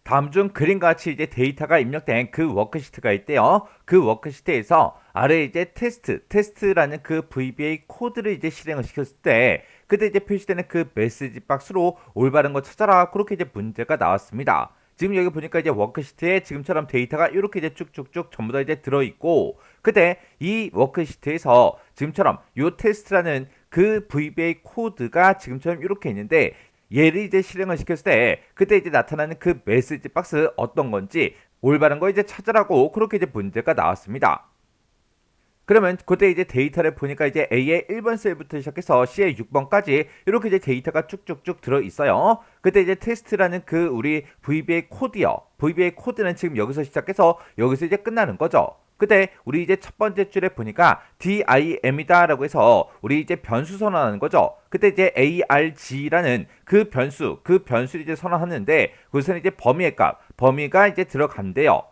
다음 중 그림과 같이 이제 데이터가 입력된 그 워크시트가 있대요. 그 워크시트에서 아래 이제 테스트라는 그 VBA 코드를 이제 실행을 시켰을 때 그때 이제 표시되는 그 메시지 박스로 올바른 거 찾아라. 그렇게 이제 문제가 나왔습니다. 지금 여기 보니까 이제 워크시트에 지금처럼 데이터가 이렇게 이제 쭉쭉쭉 전부 다 이제 들어있고, 그때 이 워크시트에서 지금처럼 요 테스트라는 그 VBA 코드가 지금처럼 이렇게 있는데, 얘를 이제 실행을 시켰을 때 그때 이제 나타나는 그 메시지 박스 어떤 건지 올바른 거 이제 찾으라고 그렇게 이제 문제가 나왔습니다. 그러면 그때 이제 데이터를 보니까 이제 A의 1번 셀부터 시작해서 C의 6번까지 이렇게 이제 데이터가 쭉쭉쭉 들어 있어요. 그때 이제 테스트라는 그 우리 VBA 코드요. VBA 코드는 지금 여기서 시작해서 여기서 이제 끝나는 거죠. 그때 우리 이제 첫 번째 줄에 보니까 DIM이다라고 해서 우리 이제 변수 선언하는 거죠. 그때 이제 ARG라는 그 변수를 이제 선언하는데 그것은 이제 범위가 이제 들어간대요.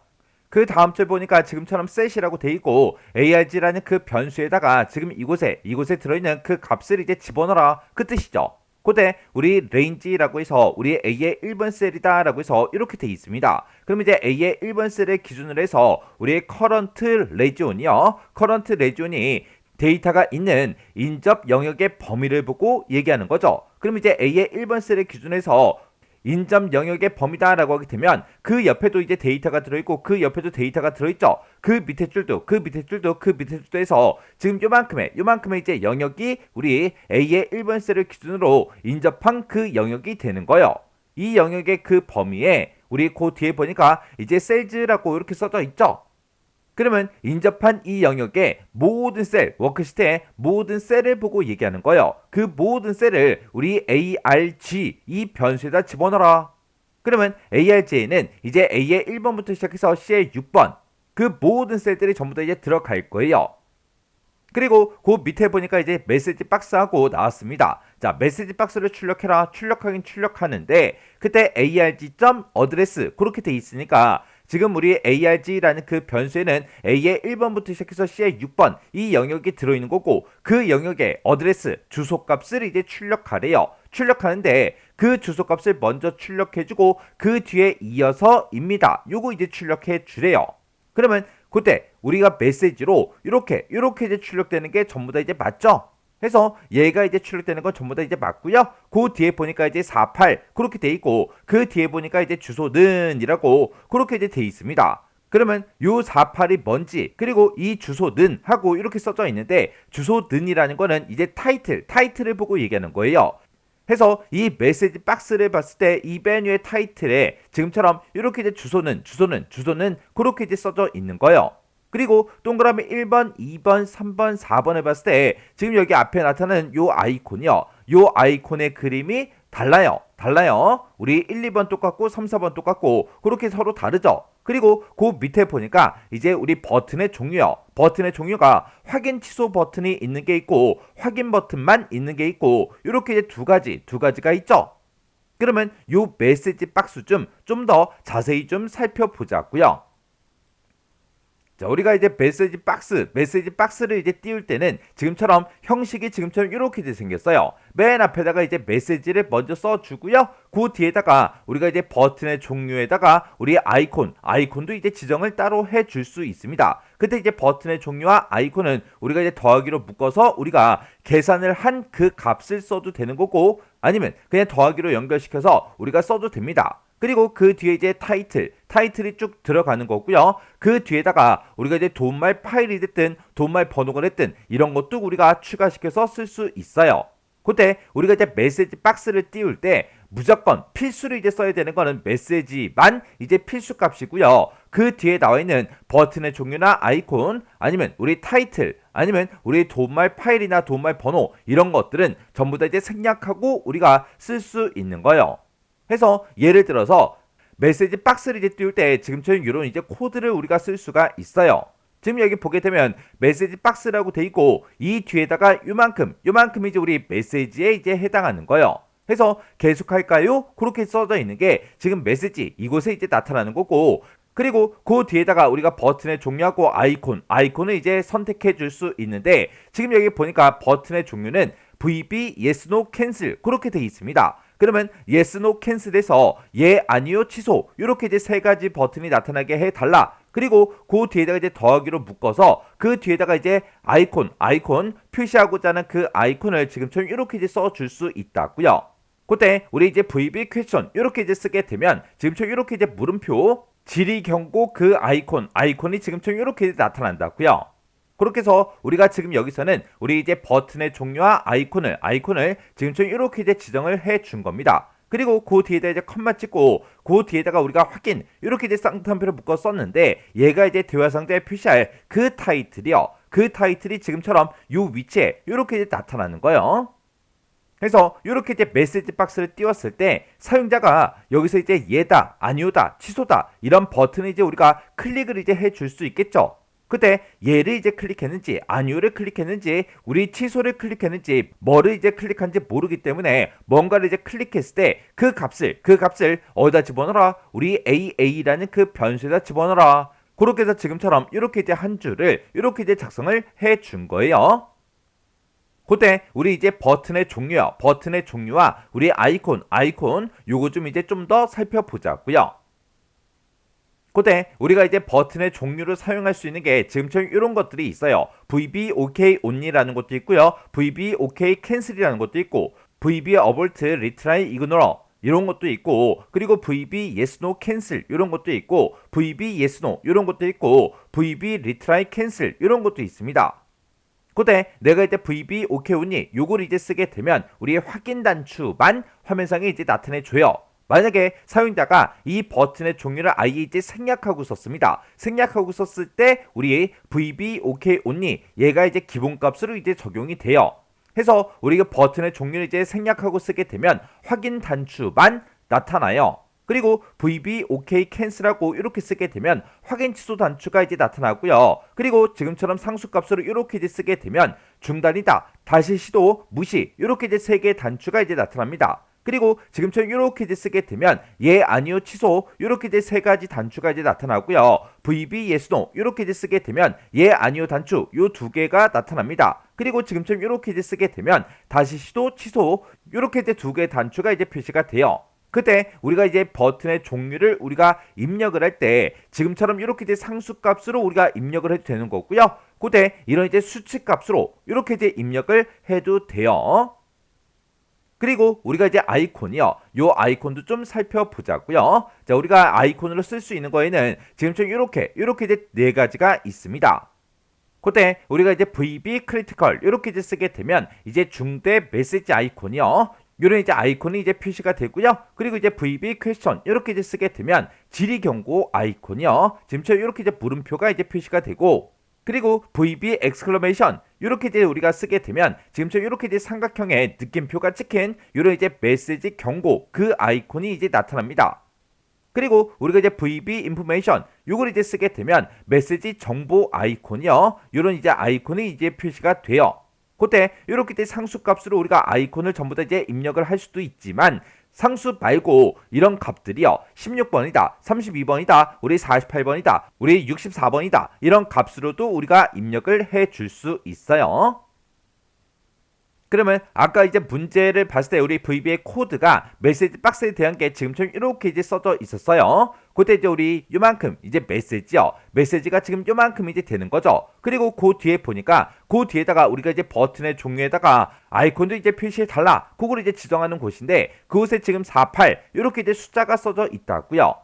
그 다음 줄 보니까 지금처럼 set이라고 돼 있고 arg라는 그 변수에다가 지금 이곳에 들어있는 그 값을 이제 집어넣어라 그 뜻이죠. 그때 우리 range라고 해서 우리 a의 1번 셀이다라고 해서 이렇게 돼 있습니다. 그럼 이제 a의 1번 셀을 기준으로 해서 우리의 current region이 데이터가 있는 인접 영역의 범위를 보고 얘기하는 거죠. 그럼 이제 a의 1번 셀을 기준으로 해서 인접 영역의 범위다라고 하게 되면 그 옆에도 이제 데이터가 들어있고 그 옆에도 데이터가 들어있죠. 그 밑에 줄도 해서 지금 요만큼의 이제 영역이 우리 A의 1번 셀을 기준으로 인접한 그 영역이 되는 거예요. 이 영역의 그 범위에 우리 그 뒤에 보니까 이제 셀즈라고 이렇게 써져 있죠. 그러면 인접한 이 영역의 모든 셀, 워크시트의 모든 셀을 보고 얘기하는 거예요. 그 모든 셀을 우리 arg 이 변수에다 집어넣어라. 그러면 arg에는 이제 A의 1번부터 시작해서 C의 6번 그 모든 셀들이 전부 다 이제 들어갈 거예요. 그리고 그 밑에 보니까 이제 메시지 박스하고 나왔습니다. 자, 메시지 박스를 출력해라. 출력하긴 출력하는데 그때 arg.address 그렇게 돼 있으니까 지금 우리 arg라는 그 변수에는 a의 1번부터 시작해서 c의 6번 이 영역이 들어있는 거고 그 영역의 어드레스 주소값을 이제 출력하래요. 출력하는데 그 주소값을 먼저 출력해주고 그 뒤에 이어서입니다. 요거 이제 출력해 주래요. 그러면 그때 우리가 메시지로 이렇게 이제 출력되는 게 전부 다 이제 맞죠? 해서 얘가 이제 출력되는 건 전부 다 이제 맞고요. 그 뒤에 보니까 이제 48 그렇게 돼 있고 그 뒤에 보니까 이제 주소는이라고 그렇게 이제 돼 있습니다. 그러면 요 48이 뭔지 그리고 이 주소는 하고 이렇게 써져 있는데 주소는이라는 거는 이제 타이틀을 보고 얘기하는 거예요. 해서 이 메시지 박스를 봤을 때 이 메뉴의 타이틀에 지금처럼 이렇게 이제 주소는 그렇게 이제 써져 있는 거예요. 그리고 동그라미 1번, 2번, 3번, 4번을 봤을 때 지금 여기 앞에 나타나는 요 아이콘이요. 요 아이콘의 그림이 달라요. 우리 1, 2번 똑같고 3, 4번 똑같고 그렇게 서로 다르죠. 그리고 그 밑에 보니까 이제 우리 버튼의 종류요. 버튼의 종류가 확인 취소 버튼이 있는 게 있고 확인 버튼만 있는 게 있고 이렇게 이제 두 가지가 있죠. 그러면 요 메시지 박스 좀 더 자세히 좀 살펴보자고요. 자, 우리가 이제 메시지 박스를 이제 띄울 때는 지금처럼 형식이 지금처럼 이렇게 생겼어요. 맨 앞에다가 이제 메시지를 먼저 써주고요. 그 뒤에다가 우리가 이제 버튼의 종류에다가 우리 아이콘도 이제 지정을 따로 해줄 수 있습니다. 그때 이제 버튼의 종류와 아이콘은 우리가 이제 더하기로 묶어서 우리가 계산을 한 그 값을 써도 되는 거고 아니면 그냥 더하기로 연결시켜서 우리가 써도 됩니다. 그리고 그 뒤에 이제 타이틀이 쭉 들어가는 거고요. 그 뒤에다가 우리가 이제 도움말 파일이 됐든 도움말 번호가 됐든 이런 것도 우리가 추가시켜서 쓸 수 있어요. 그때 우리가 이제 메시지 박스를 띄울 때 무조건 필수로 이제 써야 되는 거는 메시지만 이제 필수 값이고요. 그 뒤에 나와 있는 버튼의 종류나 아이콘 아니면 우리 타이틀 아니면 우리 도움말 파일이나 도움말 번호 이런 것들은 전부 다 이제 생략하고 우리가 쓸 수 있는 거예요. 해서 예를 들어서 메시지 박스를 이제 띄울 때 지금처럼 이런 이제 코드를 우리가 쓸 수가 있어요. 지금 여기 보게 되면 메시지 박스라고 돼 있고 이 뒤에다가 요만큼 이제 우리 메시지에 이제 해당하는 거예요. 해서 계속할까요? 그렇게 써져 있는 게 지금 메시지 이곳에 이제 나타나는 거고 그리고 그 뒤에다가 우리가 버튼의 종류하고 아이콘을 이제 선택해 줄 수 있는데 지금 여기 보니까 버튼의 종류는 VB yes no cancel 그렇게 되어 있습니다. 그러면 yes no cancel에서 예 아니요 취소 이렇게 이제 세 가지 버튼이 나타나게 해달라. 그리고 그 뒤에다가 이제 더하기로 묶어서 그 뒤에다가 이제 아이콘 표시하고자 하는 그 아이콘을 지금처럼 이렇게 이제 써줄 수 있다고요. 그때 우리 이제 VB 퀘스천 이렇게 이제 쓰게 되면 지금처럼 이렇게 이제 물음표 질의 경고 그 아이콘이 지금처럼 이렇게 이제 나타난다고요. 그렇게 해서 우리가 지금 여기서는 우리 이제 버튼의 종류와 아이콘을 지금처럼 이렇게 이제 지정을 해 준 겁니다. 그리고 그 뒤에다 이제 컴마 찍고 그 뒤에다가 우리가 확인 이렇게 이제 쌍따옴표를 묶어 썼는데 얘가 이제 대화 상자에 표시할 그 타이틀이요. 그 타이틀이 지금처럼 이 위치에 이렇게 이제 나타나는 거예요. 그래서 이렇게 이제 메시지 박스를 띄웠을 때 사용자가 여기서 이제 예다, 아니오다, 취소다 이런 버튼을 이제 우리가 클릭을 이제 해줄 수 있겠죠. 그때 예를 이제 클릭했는지 아니오를 클릭했는지 우리 취소를 클릭했는지 뭐를 이제 클릭한지 모르기 때문에 뭔가를 이제 클릭했을 때 그 값을 어디다 집어넣어라? 우리 AA라는 그 변수에다 집어넣어라. 그렇게 해서 지금처럼 이렇게 이제 한 줄을 이렇게 이제 작성을 해 준 거예요. 그때 우리 이제 버튼의 종류와 우리 아이콘 요거 좀 이제 좀 더 살펴보자고요. 그때 우리가 이제 버튼의 종류를 사용할 수 있는 게 지금처럼 이런 것들이 있어요. VB OK only라는 것도 있고요. VB OK cancel이라는 것도 있고 VB abort retry ignore 이런 것도 있고 그리고 VB yes no cancel 이런 것도 있고 VB yes no 이런 것도 있고 VB retry cancel 이런 것도 있습니다. 그때 내가 이제 VB OK only 요걸 이제 쓰게 되면 우리의 확인 단추만 화면상에 이제 나타내 줘요. 만약에 사용자가 이 버튼의 종류를 아예 이제 생략하고 썼습니다. 생략하고 썼을 때 우리 VB OK only 얘가 이제 기본값으로 이제 적용이 돼요. 해서 우리가 버튼의 종류를 이제 생략하고 쓰게 되면 확인 단추만 나타나요. 그리고 VB OK cancel하고 이렇게 쓰게 되면 확인 취소 단추가 이제 나타나고요. 그리고 지금처럼 상수값으로 이렇게 이제 쓰게 되면 중단이다, 다시 시도, 무시 이렇게 이제 세 개의 단추가 이제 나타납니다. 그리고 지금처럼 이렇게 이제 쓰게 되면 예, 아니요, 취소 이렇게 이제 세 가지 단추가 이제 나타나고요. VB yes, no 이렇게 이제 쓰게 되면 예, 아니요 단추 요 두 개가 나타납니다. 그리고 지금처럼 이렇게 이제 쓰게 되면 다시 시도, 취소 이렇게 이제 두 개의 단추가 이제 표시가 돼요. 그때 우리가 이제 버튼의 종류를 우리가 입력을 할 때 지금처럼 이렇게 이제 상수값으로 우리가 입력을 해도 되는 거고요. 그때 이런 이제 수치값으로 이렇게 이제 입력을 해도 돼요. 그리고 우리가 이제 아이콘이요. 요 아이콘도 좀 살펴보자고요. 자, 우리가 아이콘으로 쓸 수 있는 거에는 지금처럼 이렇게 이제 네 가지가 있습니다. 그때 우리가 이제 VB 크리티컬 이렇게 이제 쓰게 되면 이제 중대 메시지 아이콘이요. 요런 이제 아이콘이 이제 표시가 되고요. 그리고 이제 VB 퀘스천 이렇게 이제 쓰게 되면 질의 경고 아이콘이요. 지금처럼 이렇게 이제 물음표가 이제 표시가 되고 그리고 VB 엑스클레이션 이렇게 이제 우리가 쓰게 되면 지금처럼 이렇게 이제 삼각형의 느낌표가 찍힌 요런 이제 메시지 경고 그 아이콘이 이제 나타납니다. 그리고 우리가 이제 VB 인포메이션 요걸 이제 쓰게 되면 메시지 정보 아이콘이요. 요런 이제 아이콘이 이제 표시가 돼요. 그때 이렇게 때 상수값으로 우리가 아이콘을 전부 다 이제 입력을 할 수도 있지만 상수 말고 이런 값들이요. 16번이다, 32번이다, 우리 48번이다, 우리 64번이다 이런 값으로도 우리가 입력을 해 줄 수 있어요. 그러면 아까 이제 문제를 봤을 때 우리 VB의 코드가 메시지 박스에 대한 게 지금처럼 이렇게 이제 써져 있었어요. 그때 이제 우리 요만큼 이제 메시지요. 메시지가 지금 요만큼 이제 되는 거죠. 그리고 그 뒤에 보니까 그 뒤에다가 우리가 이제 버튼의 종류에다가 아이콘도 이제 표시해 달라. 그걸 이제 지정하는 곳인데 그곳에 지금 48 이렇게 이제 숫자가 써져 있다고요.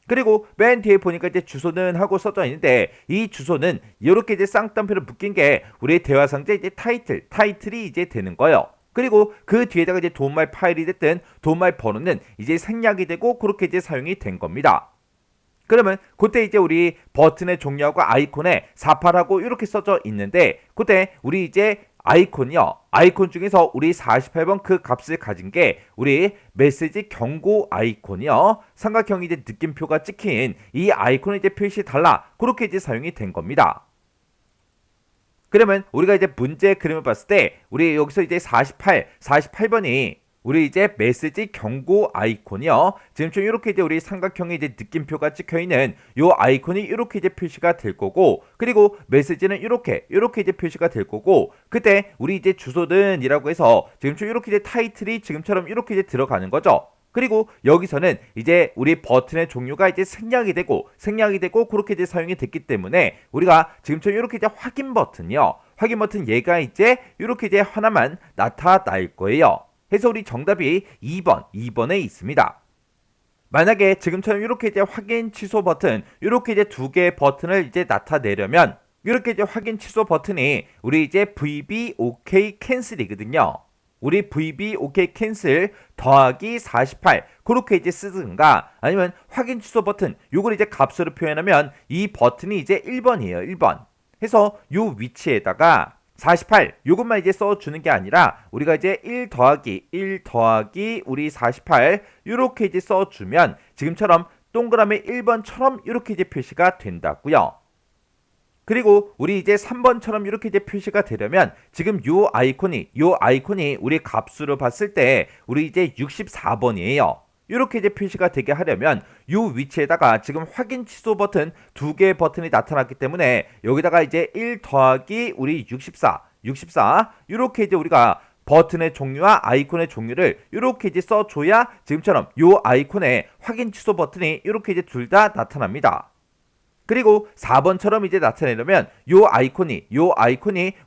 그리고 맨 뒤에 보니까 이제 주소는 하고 써져 있는데 이 주소는 이렇게 이제 쌍따옴표를 묶인 게 우리 대화 상자 이제 타이틀이 이제 되는 거예요. 그리고 그 뒤에다가 이제 도움말 파일이 됐든 도움말 번호는 이제 생략이 되고 그렇게 이제 사용이 된 겁니다. 그러면 그때 이제 우리 버튼의 종류하고 아이콘에 48하고 이렇게 써져 있는데 그때 우리 이제 아이콘이요. 아이콘 중에서 우리 48번 그 값을 가진 게 우리 메시지 경고 아이콘이요. 삼각형 이제 느낌표가 찍힌 이 아이콘을 이제 표시해 달라. 그렇게 이제 사용이 된 겁니다. 그러면 우리가 이제 문제 그림을 봤을 때 우리 여기서 이제 48번이 우리 이제 메시지 경고 아이콘이요. 지금처럼 이렇게 이제 우리 삼각형의 이제 느낌표가 찍혀 있는 요 아이콘이 이렇게 이제 표시가 될 거고, 그리고 메시지는 이렇게 이제 표시가 될 거고, 그때 우리 이제 주소든이라고 해서 지금처럼 이렇게 이제 타이틀이 지금처럼 이렇게 이제 들어가는 거죠. 그리고 여기서는 이제 우리 버튼의 종류가 이제 생략이 되고 그렇게 이제 사용이 됐기 때문에 우리가 지금처럼 이렇게 이제 확인 버튼이요. 확인 버튼 얘가 이제 이렇게 이제 하나만 나타날 거예요. 해서 우리 정답이 2번에 있습니다. 만약에 지금처럼 이렇게 이제 확인 취소 버튼, 이렇게 이제 두 개의 버튼을 이제 나타내려면 이렇게 이제 확인 취소 버튼이 우리 이제 VB OK 캔슬이거든요. 우리 VB OK 캔슬 더하기 48 그렇게 이제 쓰든가, 아니면 확인 취소 버튼 요걸 이제 값으로 표현하면 이 버튼이 이제 1번이에요. 1번. 해서 요 위치에다가 48 요것만 이제 써주는 게 아니라 우리가 이제 1 더하기 우리 48 이렇게 이제 써주면 지금처럼 동그라미 1번처럼 이렇게 이제 표시가 된다고요. 그리고 우리 이제 3번처럼 이렇게 이제 표시가 되려면 지금 요 아이콘이 우리 값수로 봤을 때 우리 이제 64번이에요. 이렇게 이제 표시가 되게 하려면 요 위치에다가 지금 확인 취소 버튼 두 개의 버튼이 나타났기 때문에 여기다가 이제 1 더하기 우리 64 이렇게 이제 우리가 버튼의 종류와 아이콘의 종류를 이렇게 이제 써줘야 지금처럼 요 아이콘의 확인 취소 버튼이 이렇게 이제 둘 다 나타납니다. 그리고 4번처럼 이제 나타내려면 요 아이콘이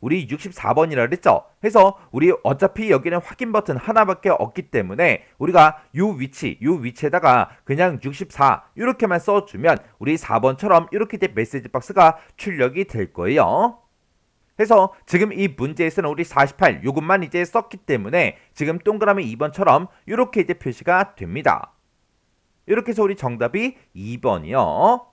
우리 64번이라 그랬죠. 해서 우리 어차피 여기는 확인 버튼 하나밖에 없기 때문에 우리가 요 위치에다가 그냥 64 이렇게만 써주면 우리 4번처럼 이렇게 이제 메시지 박스가 출력이 될 거예요. 해서 지금 이 문제에서는 우리 48 요것만 이제 썼기 때문에 지금 동그라미 2번처럼 이렇게 이제 표시가 됩니다. 이렇게 해서 우리 정답이 2번이요.